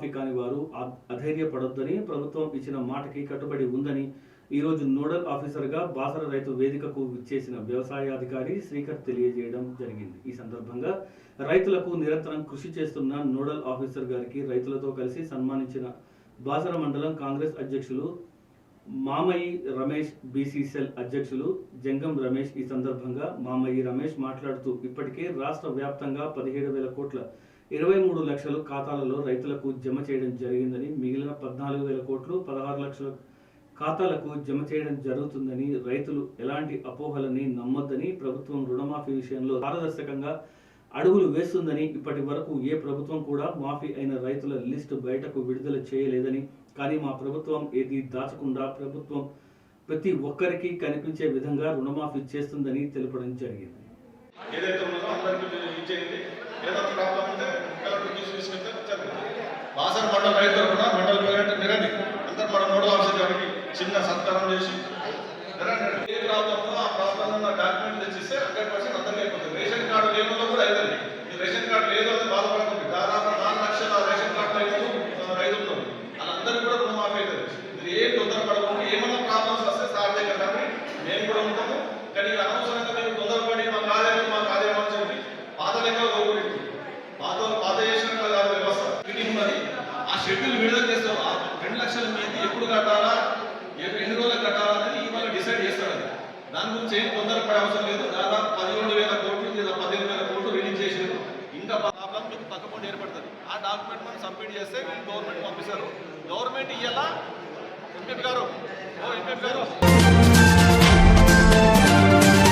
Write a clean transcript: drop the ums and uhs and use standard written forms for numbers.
రుణమాఫీ కాని వారు అధైర్యపడొద్దని, ప్రభుత్వం ఇచ్చిన మాటకి కట్టుబడి ఉందని ఈరోజు నోడల్ ఆఫీసర్గా బాసర రైతు వేదికకు విచ్చేసిన వ్యవసాయాధికారి శ్రీకర్ తెలియజేయడం జరిగింది. ఈ సందర్భంగా రైతులకు నిరంతరం కృషి చేస్తున్న నోడల్ ఆఫీసర్ గారికి రైతులతో కలిసి సన్మానించిన బాసర మండలం కాంగ్రెస్ అధ్యక్షులు మామయ్యి రమేష్, బీసీ సెల్ అధ్యక్షులు జంగం రమేష్. ఈ సందర్భంగా మామయ్యి రమేష్ మాట్లాడుతూ ఇప్పటికే రాష్ట్ర వ్యాప్తంగా 17,000 కోట్ల 23 లక్షలు ఖాతాలలో రైతులకు జమ చేయడం జరిగిందని, మిగిలిన 14,000 కోట్లు 16 లక్షల ఖాతాలకు జమ చేయడం జరుగుతుందని, రైతులు ఎలాంటి అపోహలని నమ్మొద్దని, ప్రభుత్వం రుణమాఫీ విషయంలో పారదర్శకంగా అడుగులు వేస్తుందని, ఇప్పటి వరకు ఏ ప్రభుత్వం కూడా మాఫీ అయిన రైతుల లిస్టు బయటకు విడుదల చేయలేదని, కానీ మా ప్రభుత్వం ఏది దాచకుండా ప్రభుత్వం ప్రతి ఒక్కరికి కనిపించే విధంగా రుణమాఫీ చేస్తుందని తెలపడం జరిగింది. చిన్న సత్కారం చేసి ఏ ప్రాబ్లమ్ ఆ ప్రాబ్లం డాక్యుమెంట్ తెచ్చిస్తే 100% అందరికీ అయిపోతుంది. రేషన్ కార్డు లేని కూడా అవుతుంది. రేషన్ కార్డు లేదు అని బాధపడకుండా దాదాపు 4 లక్షల రేషన్ కార్డు రైతులు వాళ్ళందరికీ కూడా రుణమాఫీ అవుతుంది. మీరు ఏం తొందరపడకుండా ఏమైనా ప్రాబ్లమ్స్ వస్తే సార్ దగ్గర కానీ మేము కూడా ఉంటాము. కానీ అనవసరంగా మేము తొందరపడి మా కార్యాలయం అని చెప్పి పాత లెక్కలు కోరుకుంటుంది. పాత చేసిన కాదు వ్యవస్థ మీటింగ్ ఉన్నది. ఆ షెడ్యూల్ విడుదల చేస్తాం. ఆ 2 లక్షల మీద ఎప్పుడు కట్టాలా, ఎన్ని రోజులు కట్టాలనేది ఇవాళ డిసైడ్ చేస్తారు. దాని గురించి ఏం తొందరపడే అవసరం లేదు. దాదాపు 17,000 కోట్లు లేదా 15,000 కోట్లు రిలీజ్ చేసారు. ఇంకా ప్రాబ్లం మీకు తగ్గకుండా ఏర్పడుతుంది. ఆ డాక్యుమెంట్ మనం సబ్మిట్ చేస్తే గవర్నమెంట్ పంపిస్తారు. గవర్నమెంట్ ఇయ్యాలా ఎంపీ గారు